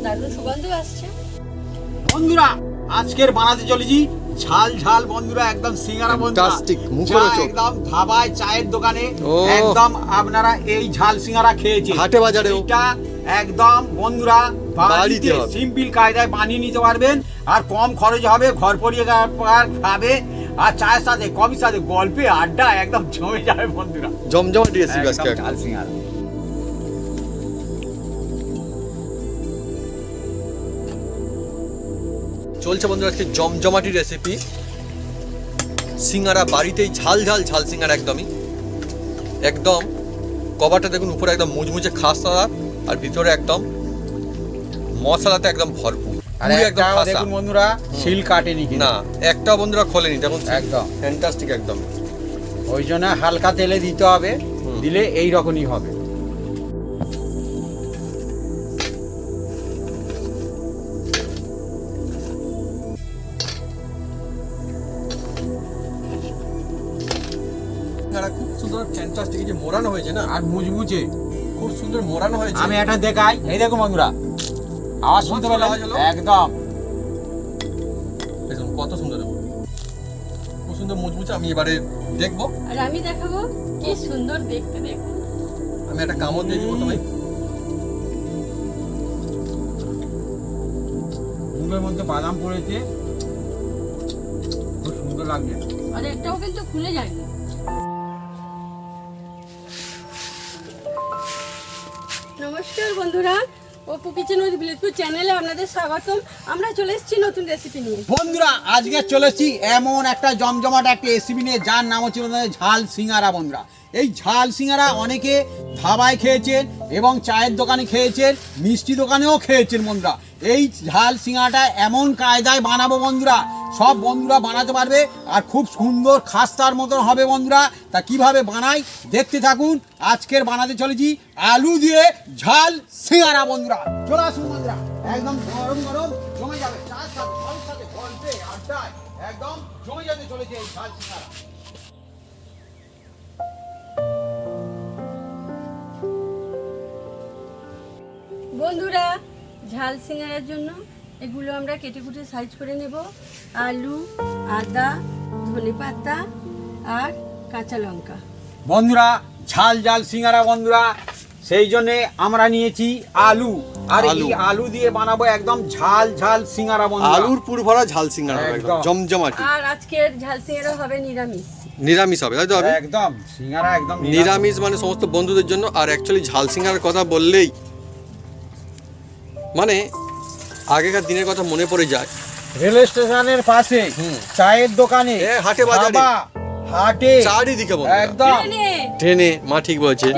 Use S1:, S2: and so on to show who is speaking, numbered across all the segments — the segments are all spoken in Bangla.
S1: দারুণ সুগন্ধ আসছে।
S2: বন্ধুরা আজকের বানাতে চলেছি ঝাল ঝাল বন্ধুরা, একদম সিঙ্গারা বন্ধুরা, একদম ধাবায় চায়ের দোকানে একদম আপনারা এই ঝাল সিঙ্গারা খেয়েছে
S3: হাটে বাজারে,
S2: এটা একদম বন্ধুরা বাড়িতে সিম্পল কায়দায় বানিয়ে নিতে পারবেন আর কম খরচ হবে, ঘর পরিবার খাবে আর চায়ের সাথে কফির সাথে গল্পে আড্ডা একদম জমে যাবে বন্ধুরা।
S3: জমজমাটি রেসিপি আজকে
S2: ঝাল সিঙ্গারা।
S3: চলছে বন্ধুরা আজকে জমজমাটি রেসিপি সিঙ্গারা, বাড়িতেই ঝাল ঝাল ঝাল সিঙ্গারা, একদম কভারটা দেখুন, উপরে একদম মুচমুচে খাস্তা আর ভিতরে একদম মশলাতে একদম ভরপুর,
S2: আর একদম দেখুন বন্ধুরা শিল কাটেনি
S3: না, একটা বন্ধুরা খোলেনি, দেখুন
S2: একদম
S3: ফ্যান্টাস্টিক একদম।
S2: ওই জন্য হালকা তেলে দিতে হবে, দিলে এই রকমই হবে।
S3: খুব সুন্দর ফ্যান্টাস্টিক যে মোড়ানো হয়েছে না,
S2: আর মুচমুচে
S3: খুব সুন্দর মোড়ানো হয়েছে।
S2: আমি এটা দেখাই, এই দেখো বন্ধুরা আওয়াজ শুনতে পেলাম একদম
S3: দেখুন কত সুন্দর, খুব সুন্দর মুচমুচে। আমি এবারে দেখবো
S1: আর আমি দেখাবো কি সুন্দর দেখতে, দেখুন।
S3: আমি একটা কামড় দিয়ে দিব প্রথমে,
S2: মুখের মধ্যে বাদাম পড়েছে, খুব সুন্দর লাগছে।
S1: আর একটাও কিন্তু খুলে যায়নি। নমস্কার বন্ধুরা, অপু কিচেন উইথ বিলেতপুর চ্যানেলে আপনাদের স্বাগতম। আমরা চলে এসেছি নতুন রেসিপি নিয়ে।
S2: বন্ধুরা আজকে চলেছি এমন একটা জমজমাট একটা রেসিপি নিয়ে, যার নাম হচ্ছে ঝাল সিঙ্গারা। বন্ধুরা এই ঝাল সিঙ্গারা অনেকে ধাবায় খেয়েছেন এবং চায়ের দোকানে খেয়েছেন, মিষ্টি দোকানেও খেয়েছেন। বন্ধুরা এই ঝাল সিঙ্গারাটা এমন কায়দায় বানাবো বন্ধুরা, সব বন্ধুরা বানাতে পারবে আর খুব সুন্দর খাস্তার মতন হবে বন্ধুরা। তা কিভাবে বানাই দেখতে থাকুন। আজকের বানাতে চলেছি আলু দিয়ে ঝাল সিঙ্গারা। বন্ধুরা চলে আসুন বন্ধুরা, একদম গরম গরম জমে যাবে চার সাথে ফলের সাথে গল্পে আড্ডায় একদম জমে যেতে চলেছে এই ঝাল সিঙ্গারা।
S1: বন্ধুরা ঝাল সিঙ্গারার জন্য এগুলো আমরা কেটে কুটে সাইজ করে নেব। আলু, আদা, ধনেপাতা আর কাঁচা লঙ্কা।
S2: বন্ধুরা ঝাল ঝাল সিঙ্গারা বন্ধুরা, সেই জন্যে আমরা নিয়েছি আলু, আর এই আলু দিয়ে বানাবো একদম ঝাল ঝাল সিঙ্গারা। বন্ধুরা
S3: আলুর পুর ভরা ঝাল সিঙ্গারা একদম জমজমাটি।
S1: আর আজকের ঝাল সিঙ্গারা হবে নিরামিষ।
S3: নিরামিষ হবে, তাই তো? হবে
S2: একদম সিঙ্গারা একদম
S3: নিরামিষ, মানে সমস্ত বন্ধুদের জন্য। আর অ্যাকচুয়ালি ঝাল সিঙ্গারার কথা বললেই মানে আগেকার দিনের কথা মনে পড়ে যায়।
S2: রেল স্টেশনের পাশে চায়ের দোকানে,
S3: হাটে বাজারে,
S2: হাটে
S3: চারিদিকে
S2: একদম
S3: ট্রেনে, মা ঠিক বলছে,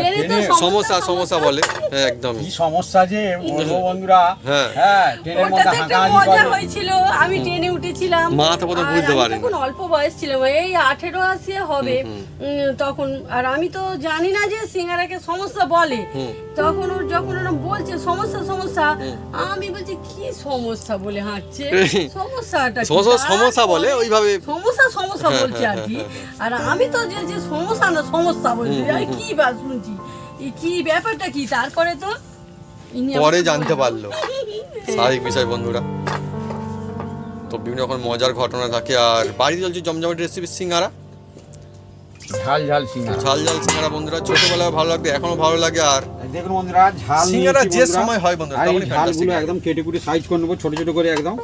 S1: সমস্যা
S3: সমস্যা বলে একদম।
S2: কি সমস্যা যে বলবো বন্ধুরা। হ্যাঁ ট্রেনের মধ্যে হাঁটাহাঁটি
S1: মজা হয়েছিল। আমি ট্রেনে উঠেছিলাম,
S3: মা তো প্রথম বুঝতে পারেনি,
S1: তখন অল্প বয়স ছিল, এই 18 আসে হবে তখন। আর আমি তো জানি না যে সিঙ্গারাকে সমস্যা বলে। তখন যখন ওরা বলছে সমস্যা সমস্যা, আমি বলছি কি সমস্যা বলে হাঁটছে, সমস্যাটা
S3: সমস্যা বলে ওইভাবে,
S1: সমস্যা সমস্যা বলছে আর কি। আর আমি তো যে সমস্যা না সমস্যা বলছি, আর কি বা শুনছি কি ব্যাপারটা কি। তারপরে তো
S3: পরে জানতে পারলো, স্বাভাবিক বিষয় বন্ধুরা। তো বিভিন্ন রকম মজার ঘটনা থাকে। আর বাড়িতে চলছে জমজমাটি রেসিপি সিঙ্গারা,
S2: ঝাল ঝাল সিঙ্গারা।
S3: ঝাল ঝাল সিঙ্গারা বন্ধুরা ছোটবেলায় ভালো লাগতো, এখনো ভালো লাগে। আর
S2: দেখুন বন্ধুরা ঝাল
S3: সিঙ্গারা যে সময় হয় বন্ধুরা,
S2: তখনই ঝালগুলো একদম কেটে কুটে সাইজ করে নেবো ছোট ছোট করে একদম।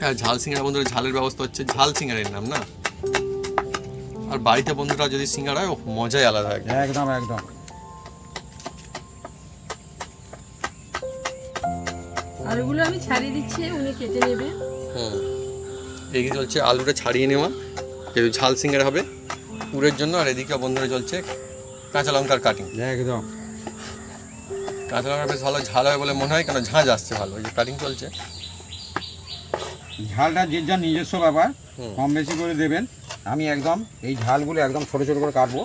S3: হ্যাঁ ঝাল সিঙ্গারা বন্ধুরা, ঝালের ব্যবস্থা হচ্ছে, ঝাল সিঙ্গারের নাম না। আর বাড়িতে বন্ধুরা যদি সিঙ্গারা হয় মজাই আলাদা
S2: একদম একদম।
S1: আলুগুলো আমি ছাড়িয়ে দিচ্ছি, উনি কেটে নেবে।
S3: এদিকে চলছে আলুটা ছাড়িয়ে নেওয়া, যেহেতু ঝাল সিঙ্গারা হবে পুরের জন্য। আর এদিকে বন্ধুরা চলছে কাঁচা লঙ্কার কাটিং।
S2: একদম
S3: কাঁচা লঙ্কা বেশ ভালো ঝাল হবে বলে মনে হয়, কেন ঝাঁঝ আসছে ভালো। এই যে কাটিং চলছে,
S2: ঝালটা যে যার নিজস্ব ব্যাপার, কম বেশি করে দেবেন। আমি একদম এই ঝালগুলো একদম ছোট ছোট করে কাটবো,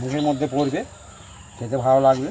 S2: মুখের মধ্যে পড়বে, খেতে ভালো লাগবে।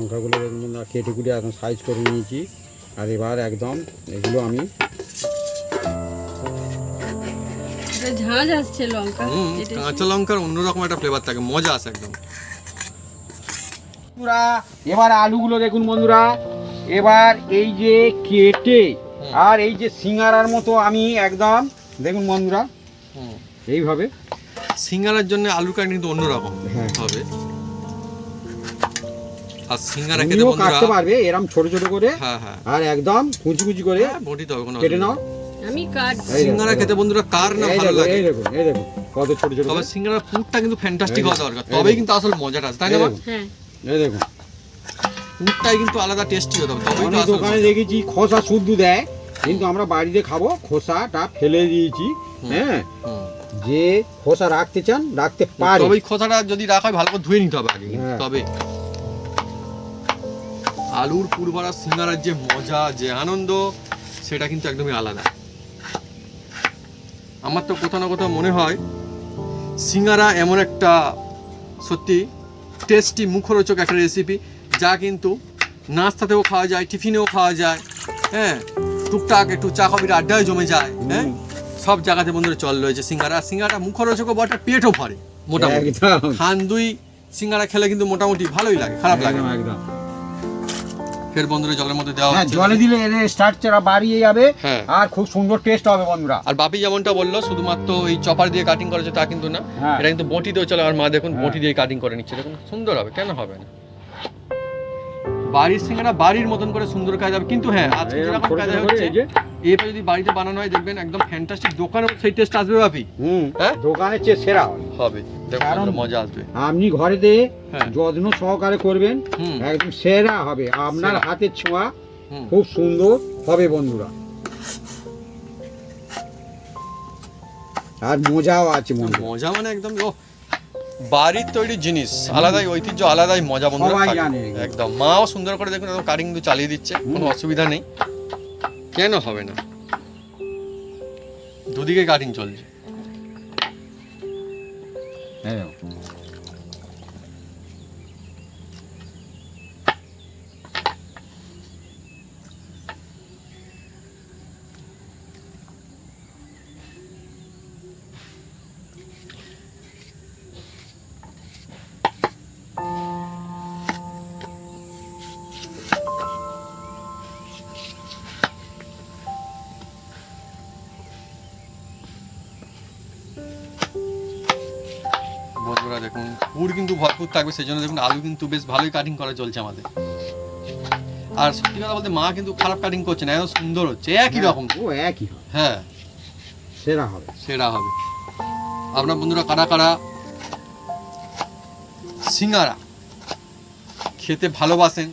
S2: লঙ্কাগুলো দেখুন বন্ধুরা কেটে কুটে এখন সাইজ করে নিয়েছি। আর এবার একদম এগুলো আমি
S1: এটা ঝাঁঝ আসছে লঙ্কা এটা
S3: কাঁচা লঙ্কার অন্যরকম একটা ফ্লেভার থাকে, মজা আছে একদম।
S2: বন্ধুরা এবার আলুগুলো দেখুন বন্ধুরা, এবার এই যে কেটে আর এই যে সিঙ্গারার মতো আমি একদম দেখুন বন্ধুরা এইভাবে
S3: সিঙ্গারার জন্য আলু কাটা কিন্তু অন্যরকম
S2: হ্যাঁ।
S3: হবে। আর সিঙ্গারা খেতে
S2: তুমিও
S3: বন্ধুরা
S2: কাটতে পারবে এরকম ছোট ছোট করে,
S3: হ্যাঁ হ্যাঁ
S2: আর একদম কুচি কুচি করে
S3: বটিতে হবে কোনো
S2: কেটে
S3: অসুবিধা
S2: নাও।
S3: নেই।
S1: আমি কাট
S2: এই
S3: সিঙ্গারা
S2: দেখো,
S3: খেতে বন্ধুরা কার না
S2: এই
S3: ভালো
S2: দেখো,
S3: লাগে,
S2: এই দেখুন এই দেখুন কত ছোট ছোট
S3: তবে
S2: করে।
S3: সিঙ্গারার পুরটা কিন্তু ফ্যান্টাস্টিক
S2: এই
S3: হওয়া
S2: দেখো,
S3: দরকার,
S2: এই
S3: তবেই
S2: দেখো।
S3: কিন্তু আসল মজাটা আছে, তাই না
S2: এই
S3: বল?
S2: দেখুন,
S1: হ্যাঁ
S2: এই দেখুন
S3: পুরটাই কিন্তু আলাদা টেস্টি হতে হবে, তবেই তো
S2: অনেক
S3: আসল
S2: দোকানে
S3: মজা।
S2: দেখেছি খোসা শুদ্ধ দেয়, কিন্তু আমরা বাড়িতে খাবো খোসাটা ফেলে দিয়েছি। হ্যাঁ,
S3: হুম।
S2: যে খোসা রাখতে চান রাখতে পারে।
S3: তবে এই খোসাটা যদি রাখা হয় ভালো করে ধুয়ে নিতে হবে আগে কিন্তু,
S2: হ্যাঁ।
S3: তবে আলুর পুরভরা সিঙ্গারার যে মজা যে আনন্দ সেটা কিন্তু একদমই আলাদা। আমার তো কোথাও না কোথাও মনে হয় সিঙ্গারা এমন একটা সত্যি টেস্টি মুখরোচক একটা রেসিপি, যা কিন্তু নাস্তাতেও খাওয়া যায়, টিফিনেও খাওয়া যায়, হ্যাঁ টুকটাক একটু চা কফির আড্ডায় জমে যায়, হ্যাঁ সব জায়গাতে বন্ধুরা চল রয়েছে সিঙ্গারা। সিঙ্গারা মুখরোচকও বটে, পেটও ভরে মোটামুটি।
S2: একদম
S3: খান দুই সিঙ্গারা খেলে কিন্তু মোটামুটি ভালোই লাগে, খারাপ লাগে
S2: একদম
S3: না।
S2: একদম।
S3: ফের বন্ধুরা জলের মধ্যে দেওয়া
S2: হ্যাঁ,
S3: হচ্ছে।
S2: জলে দিলে এর স্টার্চটা বাড়িয়ে যাবে
S3: হ্যাঁ।
S2: আর খুব সুন্দর টেস্ট হবে বন্ধুরা।
S3: আর বাপি যেমনটা বললো শুধুমাত্র এই চপার দিয়ে কাটিং করেছে তা কিন্তু না,
S2: হ্যাঁ।
S3: এটা কিন্তু বটি দিয়েও চলে। আর মা দেখুন
S2: হ্যাঁ।
S3: বটি দিয়ে কাটিং করে নিচ্ছে, দেখুন সুন্দর হবে, কেন হবে না? বাড়ির সিঙ্গারা বাড়ির মতন করে সুন্দর কাজ হবে। কিন্তু হ্যাঁ আজকে
S2: এরকম
S3: যেরকম
S2: ছোট
S3: কাজ
S2: ছোট করে
S3: হচ্ছে
S2: এই যে
S3: এইটা যদি বাড়িতে বানানো হয় দেখবেন একদম ফ্যান্টাস্টিক, দোকানেও সেই টেস্ট আসবে বাপি, হ্যাঁ?
S2: দোকানের চেয়ে সেরা হয়।
S3: হবে, দেখুন
S2: কারণ-
S3: বন্ধুরা, মজা আসবে।
S2: আপনি ঘরেতে
S3: হ্যাঁ।
S2: যত্ন সহকারে করবেন,
S3: হুম।
S2: একদম সেরা হবে। আপনার
S3: সেরা।
S2: হাতের ছোঁয়া
S3: হুম।
S2: খুব সুন্দর হবে বন্ধুরা, আর মজাও আছে বন্ধুরা।
S3: মজা মানে একদম ও বাড়ির তৈরি জিনিস, আলাদাই ঐতিহ্য, আলাদাই মজা বন্ধুরা
S2: সবাই
S3: থাকে।
S2: জানে।
S3: একদম মাও সুন্দর করে দেখুন একদম কাটিং কিন্তু চালিয়ে দিচ্ছে, কোনো অসুবিধা নেই, কেন হবে না? দুদিকে কাটিং চলছে।
S2: হ্যাঁ।
S3: বন্ধুরা দেখুন পুর কিন্তু ভরপুর থাকবে, সেই জন্য দেখুন আলু কিন্তু বেশ ভালোই কাটিং করা চলছে আমাদের। আর সত্যি কথা বলতে মা কিন্তু খারাপ কাটিং করছে না, একদম সুন্দর হচ্ছে, একই রকম।
S2: ও একই হবে,
S3: হ্যাঁ
S2: সেরা হবে।
S3: সেরা হবে। আপনার বন্ধুরা কারা কারা সিঙ্গারা খেতে ভালোবাসেন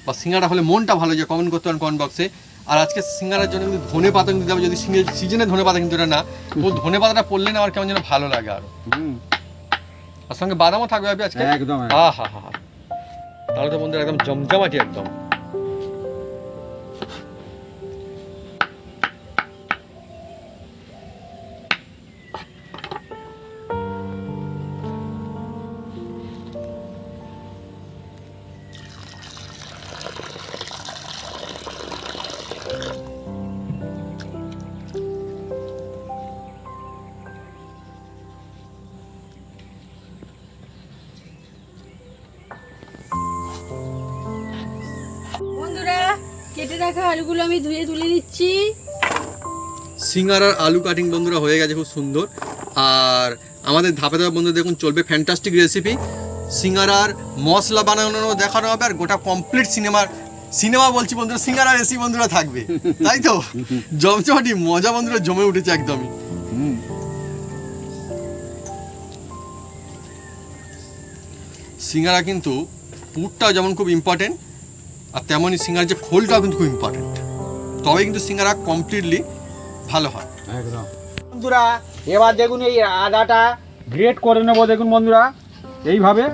S3: বা সিঙ্গারা হলে মনটা ভালো যায়, কমেন্ট করতে পারেন কমেন্ট বক্সে। আর আজকে সিঙ্গারার জন্য কিন্তু ধনে পাতা কিন্তু দিতে হবে, যদি সিজনে ধনে পাতা কিন্তু এটা না, তো ধনে পাতাটা পড়লে না আমার কেমন যেন ভালো লাগে আরো। আর সঙ্গে বাদামও থাকবে আপনি আজকে,
S2: একদম
S3: হা হা হা। তাহলে তো বন্ধুরা একদম জমজমাটি একদম।
S1: বন্ধুরা কেটে রাখা আলুগুলো আমি ধুয়ে তুলে দিচ্ছি।
S3: সিঙ্গারার আলু কাটিং বন্ধুরা হয়ে গেছে খুব সুন্দর। আর আমাদের ধাপে ধাপে বন্ধুরা দেখুন চলবে ফ্যান্টাস্টিক রেসিপি। সিঙ্গারার মশলা বানানো দেখানো হবে, আর গোটা কমপ্লিট সিনেমা বলছি বন্ধুরা, সিঙ্গারার রেসিপি বন্ধুরা থাকবে, তাই তো? জমজমাটি মজা বন্ধুরা জমে উঠেছে একদমই। সিঙ্গারা কিন্তু পুরটাও যেমন খুব ইম্পর্টেন্ট, আর তেমনই সিঙ্গারার যে খোলটাও কিন্তু খুব ইম্পর্টেন্ট, তবে কিন্তু সিঙ্গারা কমপ্লিটলি ভালো হয়।
S2: একদম বন্ধুরা, এবার দেখুন এই আদাটা গ্রেট করে নেবো। দেখুন বন্ধুরা এইভাবে।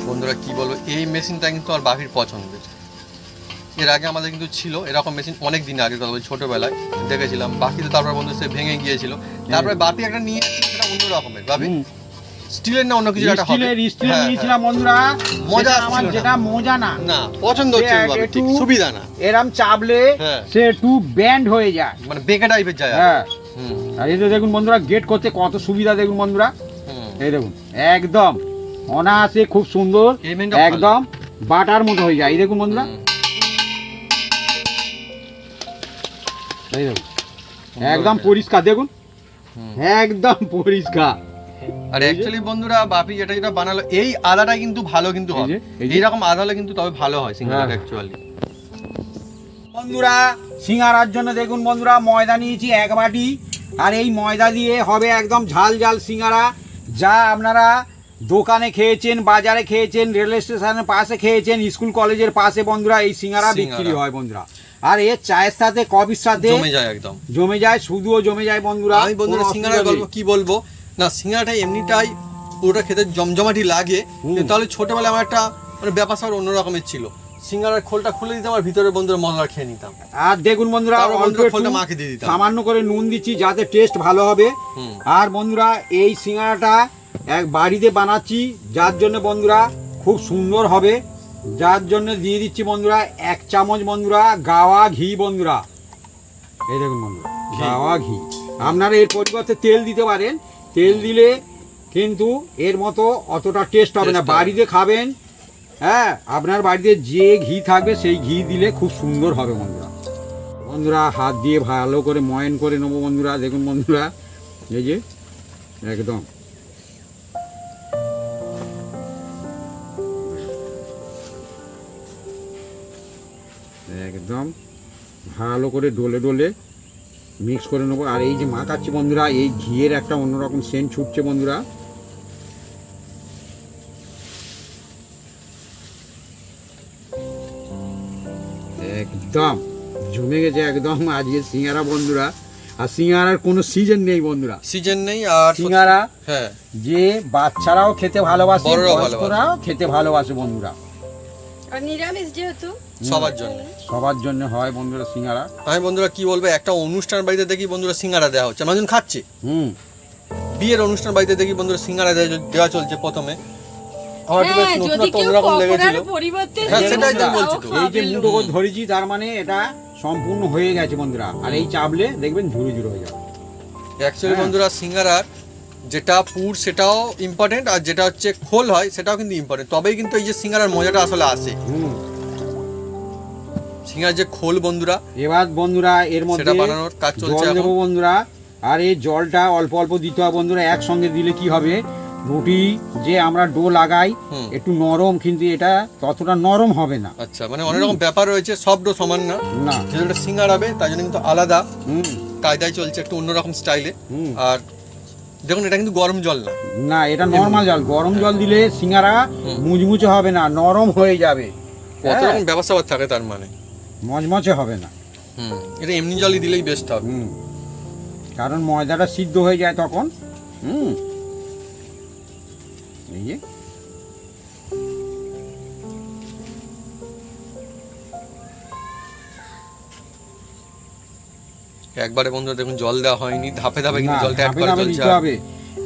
S3: বন্ধুরা কি বলবো, এই মেশিনটা কিন্তু আমার বাপির পছন্দের। এর আগে আমাদের কিন্তু ছিল এরকম মেশিন, অনেক দিন আগে কথা বলছি, ছোটোবেলায় দেখেছিলাম। বাকি তো তারপরে বন্ধু সে ভেঙে গিয়েছিল, তারপরে বাপি একটা নিয়ে এসেছিল, সেটা অন্য রকমের। বাপি স্টিলের না অন্য কিছু একটা হবে।
S2: স্টিলের
S3: হ্যাঁ,
S2: নিয়েছিলাম বন্ধুরা,
S3: মজা
S2: সেটা আমার
S3: আসছিল না।
S2: যেটা মজা না,
S3: না পছন্দ হচ্ছে না বাবা, ঠিক সুবিধা না,
S2: এরম চাপলে
S3: হ্যাঁ।
S2: সে একটু ব্যান্ড হয়ে যায়।
S3: মানে বেকা টাইপের যায়।
S2: হ্যাঁ,
S3: হুম
S2: আর এই যে দেখুন বন্ধুরা গেট করতে কত সুবিধা দেখুন বন্ধুরা,
S3: হুম।
S2: এই দেখুন একদম অনায়াসে খুব সুন্দর,
S3: Payment ও ভালো।
S2: একদম বাটার মতো হয়ে যায়। এই দেখুন বন্ধুরা,
S3: হুম।
S2: এই দেখুন একদম পরিষ্কার, দেখুন
S3: হুম।
S2: একদম পরিষ্কার।
S3: আর অ্যাকচুয়ালি বন্ধুরা বাপি যেটা যেটা বানালো এই আদাটা কিন্তু ভালো কিন্তু
S2: এই
S3: হবে,
S2: যে, এই যে।
S3: এইরকম আদা হলে কিন্তু তবে ভালো হয় সিঙ্গারা
S2: হ্যাঁ।
S3: অ্যাকচুয়ালি।
S2: বন্ধুরা সিঙ্গারার জন্য দেখুন বন্ধুরা ময়দা নিয়েছি 1 বাটি, আর এই ময়দা দিয়ে হবে একদম ঝাল ঝাল সিঙ্গারা, যা আপনারা দোকানে খেয়েছেন, বাজারে খেয়েছেন, রেল স্টেশনের পাশে খেয়েছেন, স্কুল কলেজের পাশে বন্ধুরা এই সিঙ্গারা বিক্রি
S3: সিঙ্গারা।
S2: হয় বন্ধুরা। আর এর চায়ের সাথে কফির সাথে
S3: জমে যায় একদম।
S2: জমে যায়, শুধুও জমে যায় বন্ধুরা।
S3: আমি বন্ধুরা
S2: কোনো
S3: সিঙ্গারার
S2: অসুবিধা
S3: গল্প
S2: নেই।
S3: কি বলবো না, সিঙ্গারাটা এমনিটাই পুরোটা খেতে জমজমাটি লাগে,
S2: হুম।
S3: কিন্তু তাহলে ছোটবেলায় আমার একটা মানে ব্যাপার স্যাপার অন্য রকমের ছিল। সিঙ্গারার খোলটা খুলে দিতাম আর ভিতরে বন্ধুরা মশলা খেয়ে নিতাম।
S2: আর দেখুন বন্ধুরা
S3: তারপর
S2: অল্প
S3: বন্ধুরা
S2: একটু
S3: খোলটা মাখিয়ে দিয়ে দিতাম।
S2: সামান্য করে নুন দিচ্ছি যাতে টেস্ট ভালো হবে।
S3: হুম।
S2: আর বন্ধুরা এই সিঙ্গারাটা এক বাড়িতে বানাচ্ছি, যার জন্য বন্ধুরা খুব সুন্দর হবে, যার জন্য দিয়ে দিচ্ছি বন্ধুরা 1 চামচ বন্ধুরা গাওয়া ঘি বন্ধুরা। এই দেখুন বন্ধুরা গাওয়া ঘি, আপনারা এর পরিবর্তে তেল দিতে পারেন, তেল দিলে কিন্তু এর মতো অতটা টেস্ট হবে না।
S3: Taste হবে।
S2: বাড়িতে খাবেন, হ্যাঁ আপনার বাড়িতে যে ঘি থাকবে সেই ঘি দিলে খুব সুন্দর হবে বন্ধুরা। বন্ধুরা হাত দিয়ে ভালো করে ময়ন করে নেবো বন্ধুরা, দেখুন বন্ধুরা এই যে একদম একদম ভালো করে ডলে ডলে মিক্স করে নেবো। আর এই যে মাখাচ্ছি বন্ধুরা, এই ঘিয়ের একটা অন্যরকম সেন্ট ছুটছে বন্ধুরা। একদম জমে গেছে একদম আজকে সিঙ্গারা বন্ধুরা। আর সিঙ্গারার কোনো সিজন নেই বন্ধুরা,
S3: সিজন নেই। আর
S2: সিঙ্গারা
S3: হ্যাঁ
S2: যে বাচ্চারাও খেতে ভালোবাসে,
S3: বড়রাও
S2: বয়স্করাও খেতে ভালোবাসে বন্ধুরা,
S1: আর নিরামিষ যেহেতু
S3: সবার জন্য।
S2: সবার জন্য হয় বন্ধুরা সিঙ্গারা।
S3: আমি বন্ধুরা কি বলবো, একটা অনুষ্ঠান বাড়িতে দেখি বন্ধুরা সিঙ্গারা দেওয়া হচ্ছে, মানুষজন খাচ্ছে।
S2: হুম,
S3: বিয়ের অনুষ্ঠান বাড়িতে দেখি বন্ধুরা সিঙ্গারা দেওয়া চলছে প্রথমে। আমার একটু বেশ
S1: হ্যাঁ,
S3: নতুন
S1: যদি
S3: একটা
S1: কেউ
S3: অন্যরকম লেগেছিল।
S1: পকোড়ার পরিবর্তে
S3: হ্যাঁ,
S1: দিয়ে
S3: সেটাই তো
S1: দাও,
S3: বলছি তো।
S2: এই যে
S1: খাবে
S2: মুঠো
S1: লোক।
S2: করে ধরেছি তার মানে এটা সম্পূর্ণ হয়ে গেছে বন্ধুরা। আর এই চাপলে দেখবেন ঝুড়ি ঝুড়ি হয়ে যাবে।
S3: অ্যাকচুয়ালি
S2: হ্যাঁ।
S3: বন্ধুরা সিঙ্গারার যেটা পুর সেটাও ইম্পর্টেন্ট, আর যেটা হচ্ছে খোল হয় সেটাও কিন্তু ইম্পর্টেন্ট, তবেই কিন্তু এই যে সিঙ্গারার মজাটা আসলে আসে।
S2: হুম,
S3: সিঙ্গারার যে খোল বন্ধুরা
S2: এবার বন্ধুরা এর মধ্যে
S3: সেটা বানানোর কাজ চলছে
S2: জল
S3: এখন।
S2: দেবো বন্ধুরা। আর এই জলটা অল্প অল্প দিতে হবে বন্ধুরা, একসঙ্গে দিলে কি হবে, রুটি যে আমরা ডো লাগাই
S3: হুম।
S2: একটু নরম, কিন্তু এটা ততটা নরম হবে না।
S3: আচ্ছা, মানে অনেক রকম ব্যাপার রয়েছে, সব ডো সমান না।
S2: না,
S3: যেহেতু এটা সিঙ্গার হবে তাই জন্য কিন্তু আলাদা
S2: হুম
S3: কায়দায় চলছে, একটু অন্যরকম স্টাইলে।
S2: হুম।
S3: আর দেখুন এটা কিন্তু গরম জল না,
S2: না এটা নর্মাল জল, গরম জল দিলে সিঙ্গারা
S3: হুম।
S2: মুচমুচে হবে না, নরম হয়ে যাবে,
S3: কত
S2: হ্যাঁ,
S3: রকম ব্যবস্থা থাকে তার মানে।
S2: মচমচে হবে না।
S3: এটা এমনি জলই দিলেই বেস্ট হবে।
S2: হুম, কারণ ময়দাটা সিদ্ধ হয়ে যায় তখন। হুম, এই যে
S3: একবারে বন্ধুরা দেখুন জল দেওয়া হয়নি, ধাপে ধাপে কিন্তু
S2: না,
S3: জলটা অ্যাড
S2: ধাপে
S3: করা
S2: ধাপে
S3: চলছে।
S2: দিতে হবে,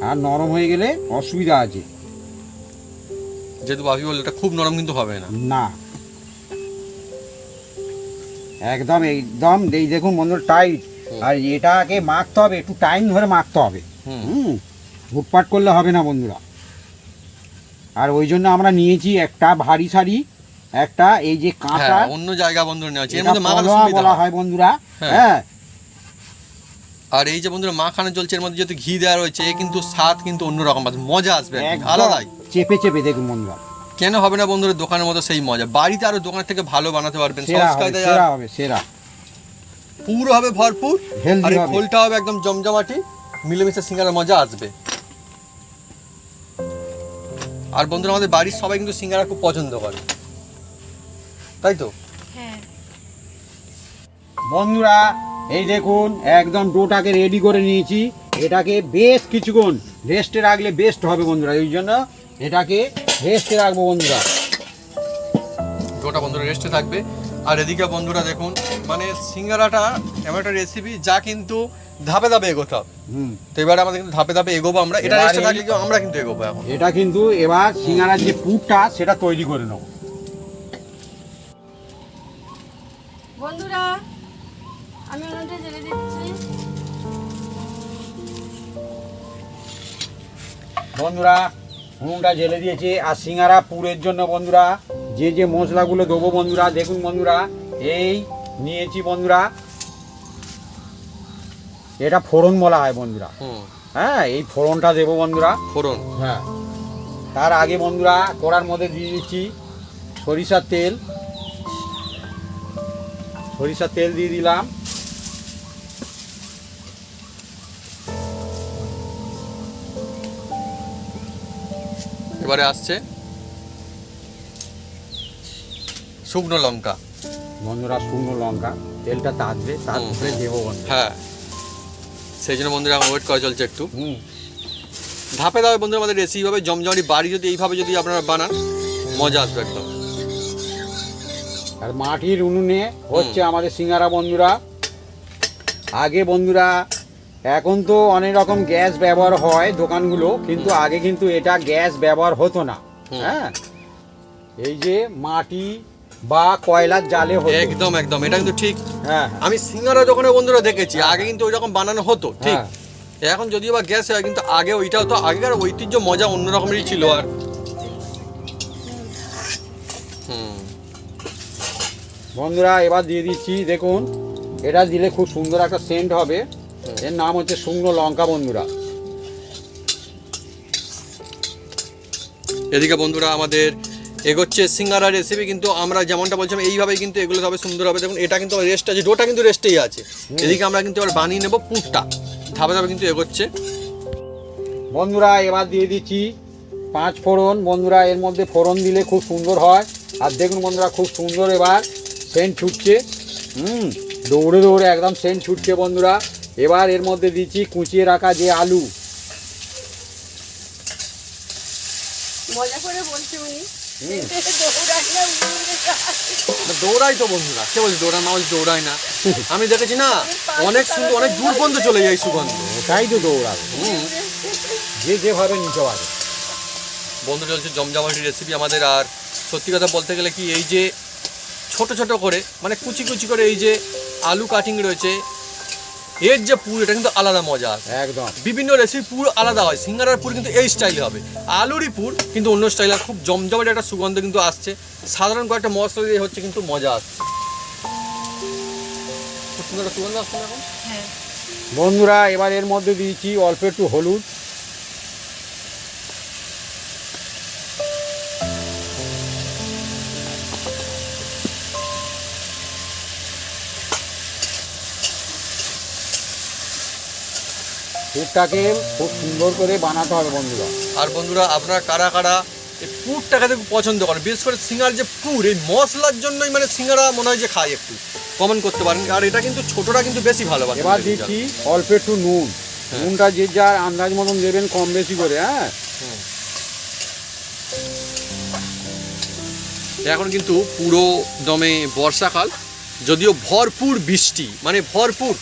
S2: আর নরম হয়ে গেলে অসুবিধা আছে।
S3: যেহেতু বাপি বললো এটা খুব নরম কিন্তু হবে না।
S2: না, একদম একদম এই দেখুন বন্ধু টাইট।
S3: হুম।
S2: আর এটাকে মাখতে হবে, একটু টাইম ধরে মাখতে হবে।
S3: হুম।
S2: হুম, হুটপাট করলে হবে না বন্ধুরা। আর ওই জন্য আমরা নিয়েছি একটা ভারী সারি, একটা এই যে কাঁচা,
S3: হ্যাঁ, অন্য জায়গা বন্ধুরা নেওয়া আছে, এর
S2: এটা
S3: মধ্যে মাখানো
S2: পলোয়া
S3: সুবিধা
S2: বলা
S3: হয়।
S2: হয় বন্ধুরা।
S3: হ্যাঁ।
S2: হ্যাঁ,
S3: আর এই যে বন্ধুরা মাখানো চলছে, এর মধ্যে যেহেতু ঘি দেওয়া রয়েছে, এ কিন্তু স্বাদ কিন্তু অন্যরকম আছে, মজা আসবে একদম
S2: একদম
S3: আলাদাই।
S2: চেপে চেপে দেখুন বন্ধুরা,
S3: কেন হবে না বন্ধুরা, দোকানের মতো সেই মজা বাড়িতে আরো দোকানের থেকে ভালো বানাতে পারবেন,
S2: সেরা
S3: সহজ
S2: হবে,
S3: কায়দায়।
S2: সেরা হবে, সেরা
S3: পুরো হবে ভরপুর,
S2: হেলদি
S3: আর এই
S2: হবে।
S3: খোলটা হবে একদম জমজমাটি, মিলেমিশে সিঙ্গারার মজা আসবে। আর বন্ধুরা আমাদের বাড়ির সবাই কিন্তু সিঙ্গারা খুব পছন্দ করে, তাই তো?
S1: হ্যাঁ,
S2: বন্ধুরা এই দেখুন একদম ডোটাকে রেডি করে নিয়েছি। এটাকে বেশ কিছুক্ষণ রেস্টে রাখলে বেস্ট হবে বন্ধুরা, এই জন্য এটাকে রেস্টে রাখবো বন্ধুরা।
S3: গোটা বন্ধুরা রেস্টে থাকবে, আর এদিকে বন্ধুরা দেখুন, মানে সিঙ্গারাটা এমন একটা রেসিপি যা কিন্তু ধাপে ধাপে এগোতে হবে। তো এবার আমাদের কিন্তু ধাপে ধাপে এগোবো আমরা, এটা রেস্টে থাকলে কি আমরা কিন্তু এগোবো এখন।
S2: এটা কিন্তু এবার সিঙ্গারার যে পুরটা সেটা তৈরি করে নেবো।
S1: বন্ধুরা আমি উনুনটা জ্বেলে দিচ্ছি।
S2: বন্ধুরা উনুনটা জ্বেলে দিয়েছে, আর সিঙ্গারা পুরের জন্য বন্ধুরা যে যে মশলাগুলো দেবো বন্ধুরা দেখুন বন্ধুরা, এই নিয়েছি বন্ধুরা, এটা ফোড়ন বলা হয় বন্ধুরা। হ্যাঁ, এই ফোড়নটা দেবো বন্ধুরা,
S3: ফোড়ন।
S2: হ্যাঁ, তার আগে বন্ধুরা কড়ার মধ্যে দিয়ে দিচ্ছি সরিষার তেল। সরিষার তেল দিয়ে দিলাম।
S3: এবারে আসছে শুকনো লঙ্কা।
S2: বন্ধুরা শুকনো লঙ্কা, তেলটা তাঁতবে, তারপরে দেবো বন্ধুরা।
S3: হ্যাঁ, সেই জন্য বন্ধুরা এখন ওয়েট করা চলছে একটু। ধাপে ধাপে বন্ধুরা আমাদের রেসিপি হবে জমজমাটি। বাড়ি যদি এইভাবে যদি আপনারা বানান মজা আসবে একদম।
S2: আর মাটির উনুনে হচ্ছে আমাদের সিঙ্গারা বন্ধুরা। আগে বন্ধুরা, এখন তো অনেক রকম গ্যাস ব্যবহার হয় দোকানগুলো, কিন্তু আগে কিন্তু এটা গ্যাস ব্যবহার হতো না। হ্যাঁ, এই যে মাটি বা কয়লার জালে হতো।
S3: একদম একদম, এটা কিন্তু ঠিক।
S2: হ্যাঁ,
S3: আমি সিঙ্গারা দোকানে বন্ধুরা দেখেছি আগে কিন্তু ওই রকম বানানো হতো, ঠিক।
S2: হ্যাঁ।
S3: এখন যদিও বা গ্যাস হয়, কিন্তু আগে ওইটাও তো আগেকার ঐতিহ্য, মজা অন্য রকমেরই ছিল। আর
S2: বন্ধুরা এবার দিয়ে দিচ্ছি, দেখুন এটা দিলে খুব সুন্দর একটা সেন্ট হবে। এর নাম হচ্ছে শুকনো লঙ্কা বন্ধুরা।
S3: এদিকে বন্ধুরা আমাদের এগোচ্ছে সিঙ্গারা রেসিপি, কিন্তু আমরা যেমনটা বলছিলাম এইভাবেই কিন্তু এগুলো হবে সুন্দর হবে। দেখুন এটা কিন্তু রেস্ট আছে, ডোটা কিন্তু রেস্টেই আছে। এদিকে আমরা কিন্তু এবার বানিয়ে নেবো পুরটা, ধাপে ধাপে কিন্তু এগোচ্ছে।
S2: বন্ধুরা এবার দিয়ে দিচ্ছি 5 ফোড়ন বন্ধুরা। এর মধ্যে ফোড়ন দিলে খুব সুন্দর হয়। আর দেখুন বন্ধুরা খুব সুন্দর এবার সেন্ট ছুটছে। দৌড়ে দৌড়ে একদম সেন্ট ছুটছে বন্ধুরা। এবার এর মধ্যে দিচ্ছি কুচিয়ে রাখা যে আলু।
S1: মজা করে বলছি উনি
S3: দৌড়াই তো বন্ধুরা, কে বলছে দৌড়ায়? মা বলছে দৌড়ায় না। আমি দেখেছি না, অনেক সুন্দর, অনেক দূর পর্যন্ত চলে যায় সুগন্ধ।
S2: ওটাই তো দৌড়াবে, যে যেভাবে নিতে পারে।
S3: বন্ধু চলছে জমজমাটি রেসিপি আমাদের। আর সত্যি কথা বলতে গেলে কি, এই যে ছোট ছোট করে মানে কুচি কুচি করে এই যে আলু কাটিং রয়েছে, এর যে পুর, এটা কিন্তু আলাদা মজা আছে
S2: একদম।
S3: বিভিন্ন রেসিপি পুর আলাদা হয়, সিঙ্গারার পুর কিন্তু এই স্টাইলে হবে, আলুরই পুর কিন্তু অন্য স্টাইলে। খুব জমজমাটি একটা সুগন্ধ কিন্তু আসছে, সাধারণ কয়েকটা মশলা দিয়ে হচ্ছে কিন্তু মজা আসছে। খুব সুন্দর একটা সুগন্ধ আসছে এখন।
S1: হ্যাঁ
S2: বন্ধুরা এবার এর মধ্যে দিয়েছি অল্প একটু হলুদ। পুরটাকে খুব সুন্দর করে বানাতে হবে বন্ধুরা।
S3: আর বন্ধুরা আপনারা কারা কারা এই পুরটাকে খুব পছন্দ করেন, বিশেষ করে সিঙ্গার যে পুর, এই মশলার জন্যই মানে সিঙ্গারা মনে হয় যে খাই, একটু কমেন্ট করতে পারেন। আর এটা কিন্তু ছোটরা কিন্তু বেশি ভালোবাসে।
S2: এবার দিচ্ছি অল্প একটু নুন। নুনটা যে যার আন্দাজ মতন দেবেন, কম বেশি করে। হ্যাঁ,
S3: এখন কিন্তু পুরো দমে বর্ষাকাল, যদিও ভরপুর বৃষ্টি, মানে ভরপুর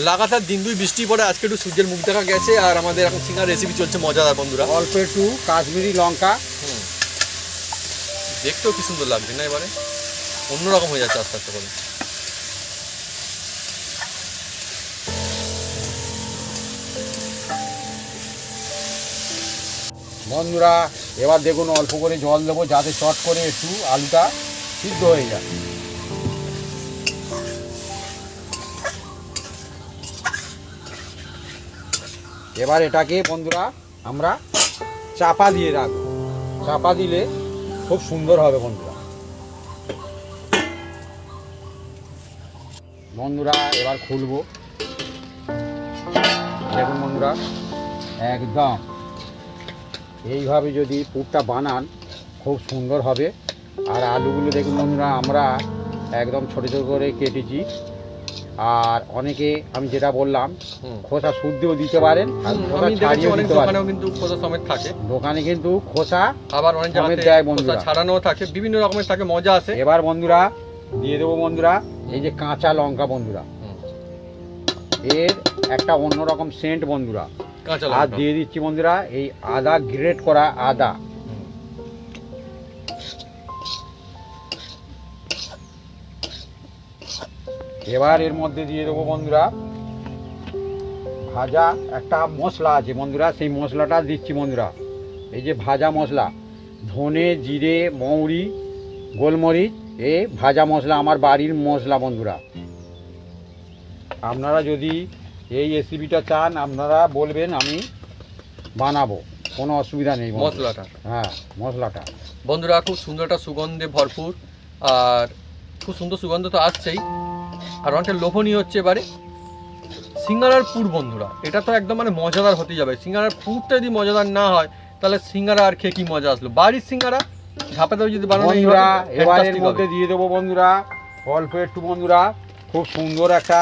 S3: লাগাতার দিন 2 বৃষ্টি পড়ে। আজকে একটু সূর্যের মুখ দেখা গেছে। আর আমাদের এখন সিঙ্গার রেসিপি চলছে মজাদার বন্ধুরা।
S2: অল্প একটু কাশ্মীরি লঙ্কা।
S3: দেখতেও কি সুন্দর লাগছে না, এবারে অন্যরকম হয়ে যাচ্ছে আস্তে আস্তে করে।
S2: বন্ধুরা এবার দেখুন অল্প করে জল দেবো, যাতে চট করে একটু আলুটা সিদ্ধ হয়ে যায়। এবার এটাকে বন্ধুরা আমরা চাপা দিয়ে রাখবো। চাপা দিলে খুব সুন্দর হবে বন্ধুরা। বন্ধুরা এবার খুলবো, দেখুন বন্ধুরা একদম এইভাবে যদি পুরটা বানান খুব সুন্দর হবে। আর আলুগুলো দেখুন বন্ধুরা আমরা একদম ছোটো ছোটো করে কেটেছি। আর অনেকে আমি যেটা বললাম খোসা শুদ্ধও দিতে পারেন, আর খোসা ছাড়িয়েও দিতে পারেন।
S3: কিন্তু খোসা সমেত থাকে
S2: দোকানে, কিন্তু খোসা
S3: আবার অনেক জায়গায়
S2: দেয় বন্ধুরা,
S3: ছাড়ানো থাকে, বিভিন্ন রকমের থাকে, মজা আছে।
S2: এবার বন্ধুরা দিয়ে দেবো বন্ধুরা এই যে কাঁচা লঙ্কা বন্ধুরা, এর একটা অন্যরকম সেন্ট বন্ধুরা।
S3: কাঁচা
S2: আর
S3: লঙ্কা
S2: দিয়ে দিচ্ছি বন্ধুরা এই আদা, গ্রেট করা আদা। এবার এর মধ্যে দিয়ে দেবো বন্ধুরা ভাজা একটা মশলা আছে বন্ধুরা, সেই মশলাটা দিচ্ছি বন্ধুরা। এই যে ভাজা মশলা, ধনে, জিরে, মৌরি, গোলমরিচ, এ ভাজা মশলা, আমার বাড়ির মশলা বন্ধুরা। আপনারা যদি এই রেসিপিটা চান আপনারা বলবেন, আমি বানাবো, কোনো অসুবিধা নেই বন্ধুরা।
S3: মশলাটা,
S2: হ্যাঁ মশলাটা
S3: বন্ধুরা খুব সুন্দর একটা সুগন্ধে ভরপুর, আর খুব সুন্দর সুগন্ধ তো আসছেই, আর অনেকটা লোভনীয় হচ্ছে এবারে সিঙ্গারার পুর বন্ধুরা। এটা তো একদম মানে মজাদার হতে যাবে। সিঙ্গারার পুরটা যদি মজাদার না হয় তাহলে সিঙ্গারা আর খেয়ে কি মজা আসলো। বাড়ির সিঙ্গারা ধাপে যদি বানানো হয়,
S2: বন্ধুরা এবার এর
S3: fantastic
S2: মধ্যে
S3: হবে।
S2: দিয়ে দেবো বন্ধুরা অল্প একটু বন্ধুরা, খুব সুন্দর একটা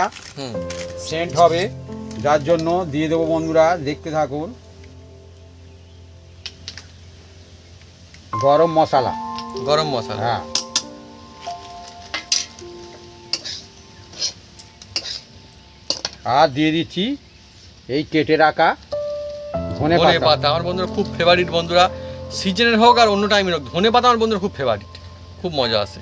S2: সেন্ট হবে, যার জন্য দিয়ে দেবো বন্ধুরা, দেখতে থাকুন, গরম মশলা।
S3: গরম মশলা,
S2: হ্যাঁ আর দিয়ে দিচ্ছি এই কেটে রাখা ধনে
S3: ধনে
S2: পাতা।
S3: পাতা আমার বন্ধুরা খুব ফেভারিট বন্ধুরা, সিজনের হোক আর অন্য টাইমের হোক, ধনে পাতা আমার বন্ধুরা খুব ফেভারিট, খুব মজা আসে।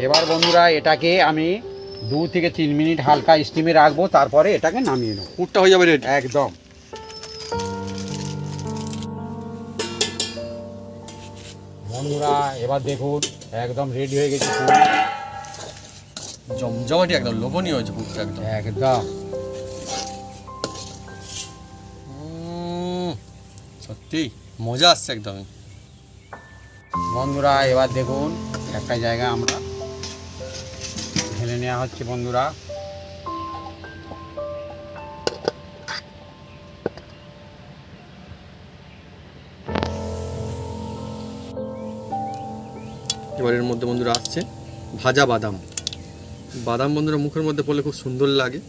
S2: এবার বন্ধুরা এটাকে আমি 2 থেকে 3 মিনিট হালকা স্টিমে রাখবো, তারপরে এটাকে নামিয়ে নেবো।
S3: পুরটা হয়ে যাবে রেডি
S2: একদম। বন্ধুরা এবার দেখুন একদম রেডি হয়ে গেছে পুর।
S3: জমজমাটি, একদম লোভনীয় হয়েছে পুরটা একদম।
S2: একদম
S3: সত্যি মজা আসছে একদম।
S2: বন্ধুরা এবার দেখুন একটা জায়গা আমরা ঢেলে নেওয়া হচ্ছে বন্ধুরা।
S3: এবার এর মধ্যে বন্ধুরা আসছে ভাজা বাদাম। বাদাম বন্ধুরা মুখের মধ্যে পড়লে খুব সুন্দর লাগে,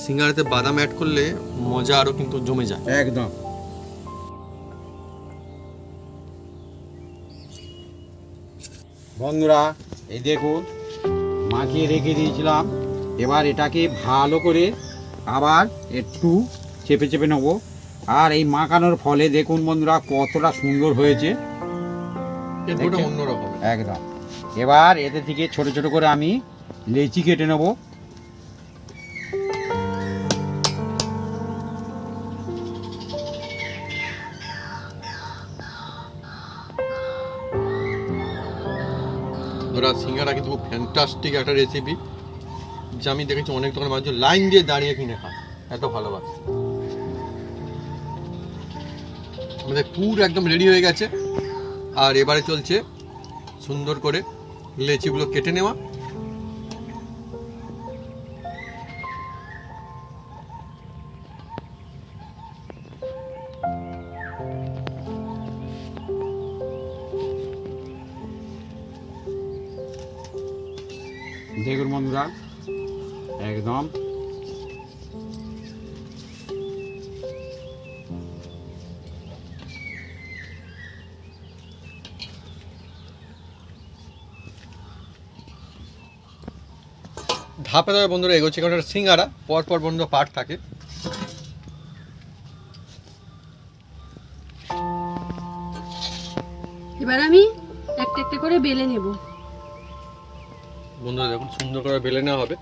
S3: সিঙ্গারাতে বাদাম অ্যাড করলে মজা আরও কিন্তু জমে যায়
S2: একদম। বন্ধুরা এই দেখুন মাখিয়ে রেখে দিয়েছিলাম, এবার এটাকে ভালো করে আবার একটু চেপে চেপে নেব। আর এই মাখানোর ফলে দেখুন বন্ধুরা কতটা সুন্দর হয়েছে,
S3: এটা অন্যরকম।
S2: একদম। এবার এতে থেকে ছোট ছোট করে আমি লেচি কেটে নেব।
S3: ওরা সিঙ্গারা কিন্তু খুব ফ্যান্টাস্টিক একটা রেসিপি, যা আমি দেখেছি অনেক দোকানে মানুষ লাইন দিয়ে দাঁড়িয়ে কিনে খায়, এত ভালোবাসে। আমাদের পুর একদম রেডি হয়ে গেছে, আর এবারে চলছে সুন্দর করে লেচিগুলো কেটে নেওয়া।
S2: দেখুন বন্ধুরা একদম
S3: ধাপে ধাপে বন্ধুরা এগোচ্ছে, কারণ এটা সিঙ্গারা পরপর বন্ধুরা পার্ট থাকে।
S1: এবার আমি একটা একটা করে বেলে নেব।
S3: বন্ধুরা দেখুন সুন্দর করে বেলে নেওয়া হবে।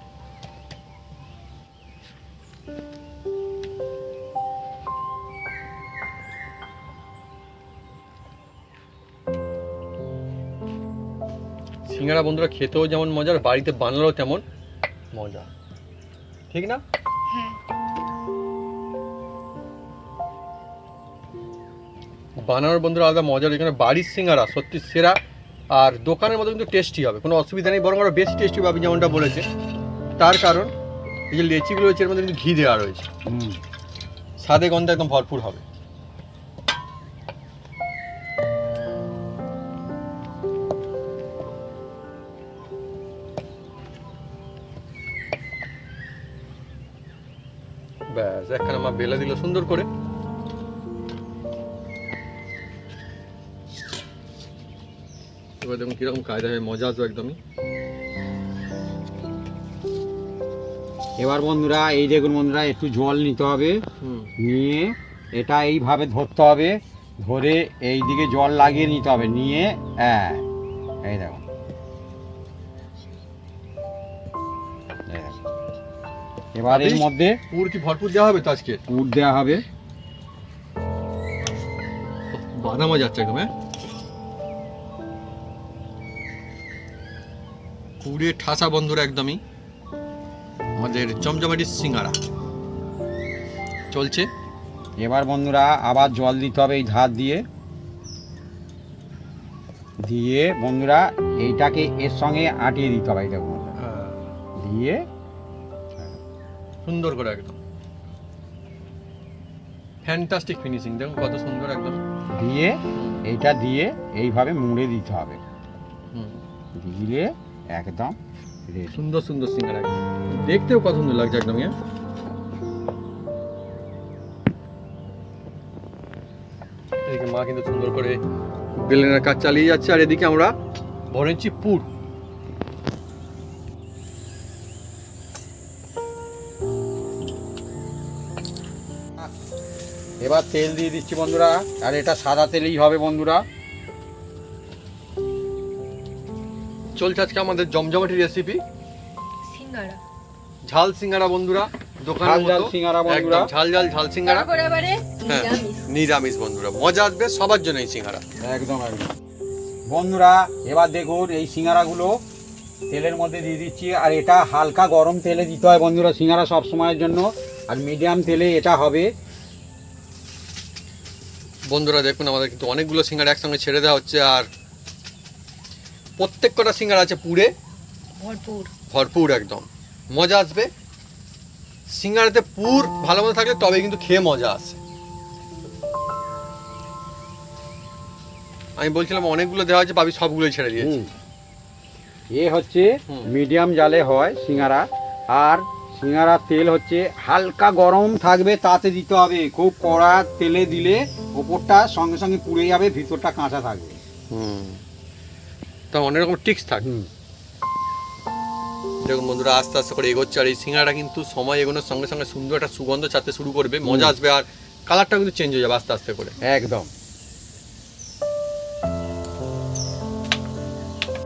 S3: সিঙ্গারা বন্ধুরা খেতেও যেমন মজার, বাড়িতে বানালেও তেমন মজা, ঠিক না?
S1: হ্যাঁ।
S3: বানানোর বন্ধুরা আলাদা মজার, এখানে বাড়ির সিঙ্গারা সত্যি সেরা, আর দোকানের মতো কিন্তু টেস্টি হবে, কোনো অসুবিধা নেই, বরং আরও বেশি টেস্টি পাবে যেমনটা বলেছে। তার কারণ এই যে লেচিগুলো রয়েছে এর মধ্যে কিন্তু ঘি দেওয়া রয়েছে, স্বাদে গন্ধে একদম ভরপুর হবে। ব্যাস একখানা মা বেলে দিল সুন্দর করে। এবার দেখুন কিরকম কায়দা হয়, মজা আসবে একদমই।
S2: এবার বন্ধুরা এই দেখুন বন্ধুরা, একটু জল নিতে হবে, নিয়ে এটা এইভাবে ধরতে হবে, ধরে এই দিকে জল লাগিয়ে নিতে হবে, নিয়ে এই দেখুন, এবার এর মধ্যে
S3: পুর কি ভরপুর দেওয়া হবে তো আজকে?
S2: পুর দেওয়া হবে,
S3: বাদাম যাচ্ছে একদম। হ্যাঁ, পুরে ঠাসা বন্ধুরা একদমই আমাদের জমজমাটি সিঙ্গারা চলছে।
S2: এবার বন্ধুরা আবার জল দিতে হবে এই ধার দিয়ে, দিয়ে বন্ধুরা এইটাকে এর সঙ্গে আটিয়ে দিতে হবে, এই দেখুন দিয়ে
S3: সুন্দর করে একদম ফ্যান্টাস্টিক ফিনিশিং, দেখুন কত সুন্দর একদম।
S2: দিয়ে এইটা দিয়ে এইভাবে মুড়ে দিতে হবে, দিলে একদম রেডি।
S3: সুন্দর সুন্দর সিঙ্গারা একদম, দেখতেও কত সুন্দর লাগছে একদম। এদিকে মা কিন্তু সুন্দর করে বেলনের কাজ চালিয়ে যাচ্ছে, আর এদিকে আমরা ভরে নিচ্ছি পুর।
S2: এবার তেল দিয়ে দিচ্ছি বন্ধুরা, আর এটা সাদা তেলেই হবে বন্ধুরা।
S3: চলছে আজকে আমাদের জমজমাটি রেসিপি
S1: সিঙ্গারা,
S3: ঝাল সিঙ্গারা বন্ধুরা, দোকানের
S2: ঝাল
S3: মতো
S2: সিঙ্গারা বন্ধুরা,
S3: একদম ঝাল ঝাল ঝাল সিঙ্গারা।
S1: তারপরে এবারে
S3: হ্যাঁ,
S1: নিরামিষ।
S3: নিরামিষ বন্ধুরা, মজা আসবে সবার জন্য এই সিঙ্গারা।
S2: একদম একদম বন্ধুরা। এবার দেখুন এই সিঙ্গারাগুলো তেলের মধ্যে দিয়ে দিচ্ছি, আর এটা হালকা গরম তেলে দিতে হয় বন্ধুরা সিঙ্গারা সব সময়ের জন্য, আর মিডিয়াম তেলে এটা হবে।
S3: বন্ধুরা দেখুন আমাদের কিন্তু অনেকগুলো সিঙ্গারা একসঙ্গে ছেড়ে দেওয়া হচ্ছে, আর প্রত্যেক কটা সিঙ্গারা আছে পুরে
S1: ভরপুর।
S3: ভরপুর, একদম মজা আসবে। সিঙ্গারাতে পুর ভালো মতো থাকলে তবে কিন্তু খেয়ে মজা আসে। আমি বলছিলাম অনেকগুলো দেওয়া হয়েছে, ভাবি সবগুলোই ছেড়ে দিয়েছি।
S2: এ হচ্ছে মিডিয়াম জালে হয় সিঙ্গারা, আর সিঙ্গারার তেল হচ্ছে হালকা গরম থাকবে তাতে দিতে হবে, খুব কড়া তেলে দিলে ওপরটা সঙ্গে সঙ্গে পুড়ে যাবে, ভিতরটা কাঁচা থাকবে।
S3: তা অনেক রকম টিক্স থাকে। দেখুন বন্ধুরা আস্তে আস্তে করে এগোচ্ছে, আর এই সিঙ্গারাটা কিন্তু সময় এগোনোর সঙ্গে সঙ্গে সুন্দর একটা সুগন্ধ ছাড়তে শুরু করবে, মজা আসবে, আর কালারটা কিন্তু চেঞ্জ হয়ে যাবে আস্তে আস্তে করে
S2: একদম।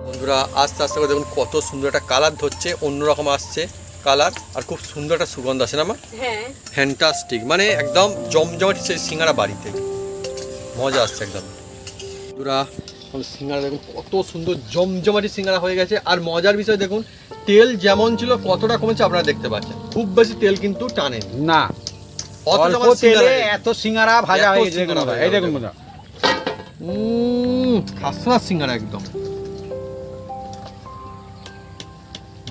S3: বন্ধুরা আস্তে আস্তে করে দেখুন কত সুন্দর একটা কালার ধরছে, অন্যরকম আসছে কালার, আর খুব সুন্দর একটা সুগন্ধ আসে না মা?
S1: হ্যাঁ,
S3: ফ্যান্টাস্টিক, মানে একদম জমজমাটি সেই সিঙ্গারা বাড়িতে মজা আসছে একদম। বন্ধুরা সিঙ্গারা দেখুন কত সুন্দর জমজমাটি সিঙ্গারা হয়ে গেছে, আর মজার বিষয় দেখুন তেল যেমন ছিল কতটা কমেছে আপনারা দেখতে পাচ্ছেন, খুব বেশি তেল কিন্তু টানে
S2: না,
S3: অতটা
S2: অল্প তেলে এত সিঙ্গারা ভাজা
S3: এত
S2: হয়ে গেছে।
S3: সিঙ্গারা ভাজা
S2: এই দেখুন
S3: হয়ে
S2: বন্ধুরা,
S3: খাসা সিঙ্গারা একদম।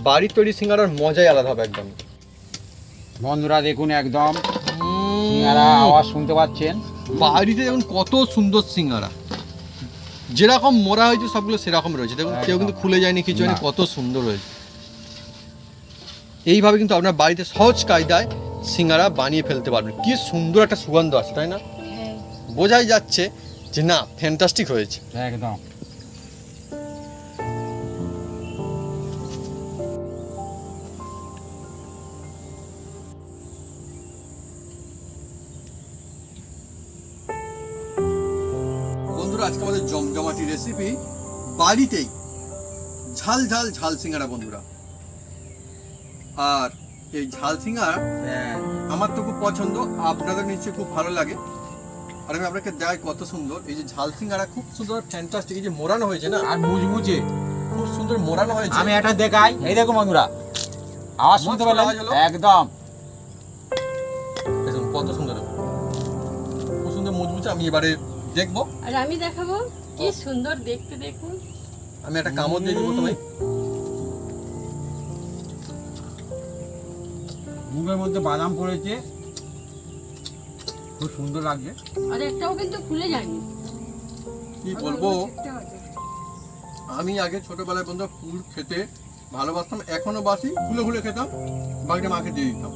S3: বাড়ির তৈরি সিঙ্গারার মজাই আলাদা হবে একদম।
S2: বন্ধুরা দেখুন একদম সিঙ্গারা আওয়াজ শুনতে পাচ্ছেন,
S3: বাড়িতে দেখুন কত সুন্দর সিঙ্গারা, যেরকম মোড়া হয়েছে সবগুলো সেরকম রয়েছে, দেখুন কেউ কিন্তু খুলে যায়নি, কিছু হয়নি, কত সুন্দর হয়েছে। এইভাবে কিন্তু আপনার বাড়িতে সহজ কায়দায় সিঙ্গারা বানিয়ে ফেলতে পারবেন। কি সুন্দর একটা সুগন্ধ আছে তাই না? বোঝাই যাচ্ছে যে না ফ্যান্টাস্টিক হয়েছে
S2: একদম।
S3: বন্ধুরা আজকে আমাদের জমজমাটি রেসিপি বাড়িতেই ঝাল ঝাল ঝাল সিঙ্গারা বন্ধুরা, আর এই ঝাল সিঙ্গারা আমার তো খুব পছন্দ, আপনাদের নিশ্চয়ই খুব ভালো লাগে। আর আমি আপনাকে দেখাই কত সুন্দর এই যে ঝাল সিঙ্গারা, খুব সুন্দর ফ্যান্টাস্টিক, এই যে মোড়ানো হয়েছে না,
S2: আর মুচমুচে
S3: খুব সুন্দর মোড়ানো হয়েছে।
S2: আমি এটা দেখাই, এই দেখুন বন্ধুরা আওয়াজ শুনতে পেলেন? একদম
S3: দেখুন কত সুন্দর, খুব সুন্দর মুচমুচে। আমি এবারে দেখবো,
S1: আর আমি দেখাবো কি সুন্দর দেখতে, দেখুন।
S3: আমি একটা কামড় দিয়ে দেবো তোমায়।
S2: মুখের মধ্যে বাদাম পড়েছে, খুব সুন্দর লাগছে,
S1: আর একটাও কিন্তু খুলে যায়নি।
S3: কি বলবো, আমি আগে ছোটবেলায় বন্ধু ফুল খেতে ভালোবাসতাম, এখনো বাসি, খুলে খুলে খেতাম, বাকিটা মাকে দিয়ে দিতাম।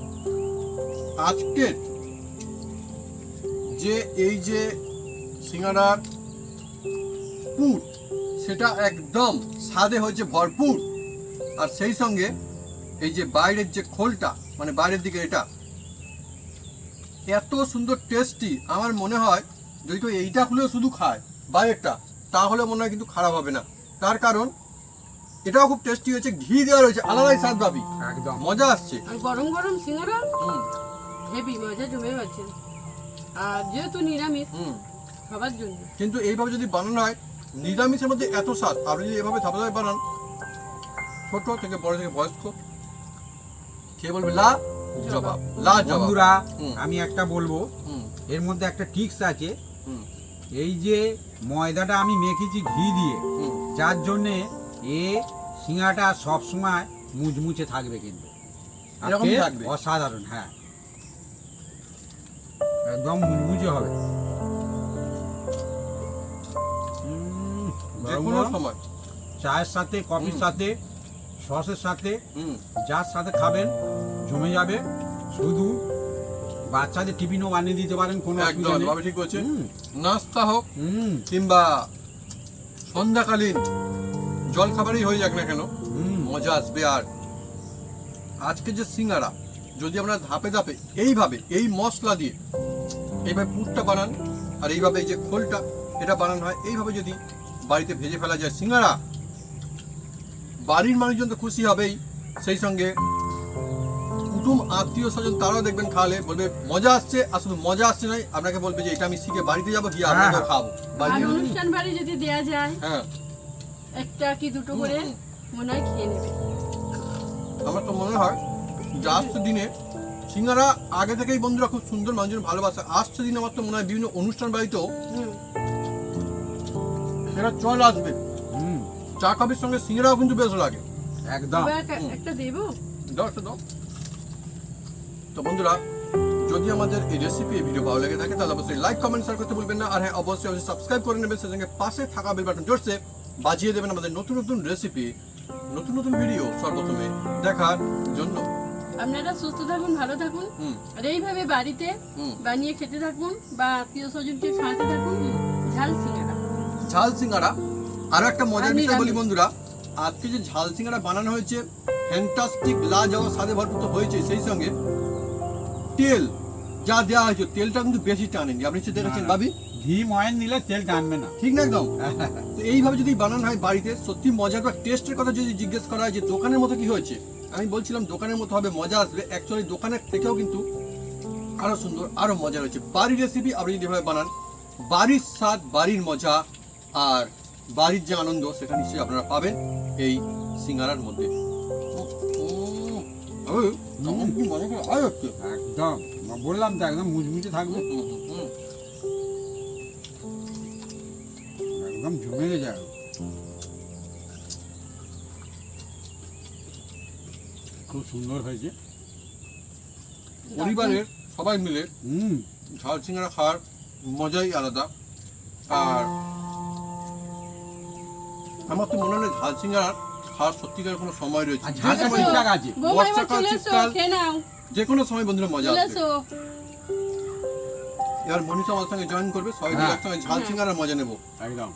S3: আজকে যে এই যে সিঙ্গারার পুর, সেটা একদম স্বাদে হয়েছে ভরপুর। আর সেই সঙ্গে এই যে বাইরের যে খোলটা, মানে বাইরের দিকে এটা এত সুন্দর টেস্টি, আমার মনে হয় যদি কেউ এইটা খুলেও শুধু খায় বাইরেরটা, তাহলে মনে হয় কিন্তু খারাপ হবে না। তার কারণ এটাও খুব টেস্টি হয়েছে, ঘি দেওয়া রয়েছে, আলাদাই স্বাদ পাবি,
S2: একদম
S3: মজা আসছে।
S1: আর গরম গরম সিঙ্গারা
S3: হুম
S1: হেভি মজা জমে গেছে। আর যেহেতু নিরামিষ
S3: হুম।
S1: সবার জন্য,
S3: কিন্তু এইভাবে যদি বানানো হয় নিরামিষের মধ্যে এত স্বাদ, আপনি যদি এভাবে ধাপে ধাপে বানান, ছোট থেকে বড় থেকে বয়স্ক খেয়ে বলবে লা জবাব, লা জবাব।
S2: বন্ধুরা
S3: হুম।
S2: আমি একটা বলবো,
S3: হুম
S2: এর মধ্যে একটা টিক্স আছে।
S3: হুম
S2: এই যে ময়দাটা আমি মেখেছি ঘি দিয়ে,
S3: হুম।
S2: যার জন্যে এ সিঙ্গাটা সবসময় মুচমুচে থাকবে, কিন্তু আর
S3: এরকমই
S2: taste
S3: থাকবে।
S2: অসাধারণ। হ্যাঁ, একদম মুচমুচে হবে।
S3: যে
S2: গরম
S3: কোনো
S2: গরম
S3: সময়।
S2: চায়ের সাথে, কফির
S3: হুম।
S2: সাথে, সসের সাথে,
S3: হুম
S2: যার সাথে খাবেন জমে যাবে। শুধু বাচ্চাদের টিফিনও বানিয়ে দিতে পারেন, কোনো
S3: একদম
S2: অসুবিধা নেই।
S3: ভাবে ঠিক বলছে।
S2: হুম,
S3: নাস্তা হোক
S2: হুম,
S3: কিংবা সন্ধ্যাকালীন জল খাবারই হয়ে যাক না কেন,
S2: হুম।
S3: মজা আসবে। আর আজকে যে সিঙ্গারা যদি আমরা ধাপে ধাপে এইভাবে এই মশলা দিয়ে এইভাবে পুরটা বানান, আর এইভাবে এই যে খোলটা এটা বানানো হয়, এইভাবে যদি বাড়িতে ভেজে ফেলা যায় সিঙ্গারা, বাড়ির মানুষজন তো খুশি হবেই, সেই সঙ্গে কুটুম আত্মীয় স্বজন তারাও দেখবেন খাওয়ালে বলবে মজা আসছে। আর শুধু মজা আসছে নয়, আপনাকে বলবে যে এটা আমি শিখে বাড়িতে যাবো, গিয়ে আপনাকেও
S2: হ্যাঁ।
S3: খাবো
S1: আর
S3: বাড়িতে।
S1: অনুষ্ঠান বাড়ি যদি দেয়া যায়
S3: হ্যাঁ,
S1: একটা কি দুটো
S3: হুম,
S1: করে,
S3: হুম।
S1: মনে হয় খেয়ে নেবে।
S3: আমার তো মনে হয় যে আসছে দিনে সিঙ্গারা আগে থেকেই বন্ধুরা খুব সুন্দর মানুষজন ভালোবাসে, আসছে দিনে আমার তো মনে হয় বিভিন্ন অনুষ্ঠান বাড়িতেও
S1: হুম।
S3: এরা চল আসবে।
S2: হুম,
S3: চা কফির সঙ্গে সিঙ্গারাও কিন্তু বেশ লাগে।
S2: একদম।
S1: এবার একটা দেবো।
S3: দাও একটা দাও। তো বন্ধুরা, যদি আমাদের এই রেসিপি এই ভিডিও ভালো লেগে থাকে তাহলে অবশ্যই লাইক কমেন্ট শেয়ার করতে ভুলবেন না। আর হ্যাঁ, অবশ্যই অবশ্যই সাবস্ক্রাইব করে নেবেন, সেই সঙ্গে পাশে থাকা বেল বাটন জোরসে বাজিয়ে দেবেন আমাদের নতুন নতুন রেসিপি, নতুন নতুন ভিডিও সর্বপ্রথমে দেখার জন্য।
S1: আপনারা সুস্থ থাকুন, ভালো থাকুন,
S3: হুম
S1: আর এইভাবে বাড়িতে
S3: হুম।
S1: বানিয়ে খেতে থাকুন বা আত্মীয় স্বজনকে খাওয়াতে থাকুন ঝাল সিঙ্গারা।
S3: ঝাল সিঙ্গারা আরো একটা মজার
S1: আমি
S3: বিষয় বলি
S1: জানি।
S3: বন্ধুরা, আজকে যে ঝাল সিঙ্গারা বানানো হয়েছে ফ্যান্টাস্টিক, লাজবাব স্বাদে ভরপুর তো হয়েছে, সেই সঙ্গে তেল যা দেওয়া হয়েছে তেলটা কিন্তু বেশি টানেনি, আপনি নিশ্চয়ই দেখেছেন
S2: না, না।
S3: ভাবি,
S2: ঘি ময়ান দিলে তেল টানবে না।
S3: ঠিক না একদম। তো এইভাবে যদি বানানো হয় বাড়িতে, সত্যি মজার বা টেস্টের কথা যদি জিজ্ঞেস করা হয় যে দোকানের মতো কি হয়েছে, আমি বলছিলাম দোকানের মতো হবে, মজা আসবে। অ্যাকচুয়ালি দোকানের থেকেও কিন্তু আরো সুন্দর, আরো মজা রয়েছে। বাড়ির রেসিপি আপনি যদি এভাবে বানান, বাড়ির স্বাদ, বাড়ির মজা আর বাড়ির যে আনন্দ, সেটা নিশ্চয়ই আপনারা পাবেন এই সিঙ্গারার মধ্যে। কি মজা করে হয় হচ্ছে।
S2: একদম, বললাম তো একদম মুচমুচে থাকবে, একদম জমে যায়। খুব সুন্দর হয়েছে।
S3: পরিবারের সবাই মিলে
S2: হুম,
S3: ঝাল সিঙ্গারা খাওয়ার মজাই আলাদা। আর আমার তো মনে হয় ঝাল সিঙ্গারা খাওয়ার সত্যিকার কোনো সময় রয়েছে,
S2: আর
S3: যে
S2: ঝালটা
S3: সময়
S2: ঠিকঠাক আছে।
S1: বৌমা এবার
S3: বর্ষাকাল,
S1: চলে এসো,
S3: শীতকাল,
S1: খেয়ে নাও,
S3: যে কোনো সময় বন্ধুরা মজা
S1: চলে
S3: আসবে।
S1: এসো।
S3: এবার মনীষা আমার সঙ্গে জয়েন করবে, সবাই মিলে
S2: হ্যাঁ।
S3: একসঙ্গে ঝাল সিঙ্গারার মজা নেবো।
S2: একদম।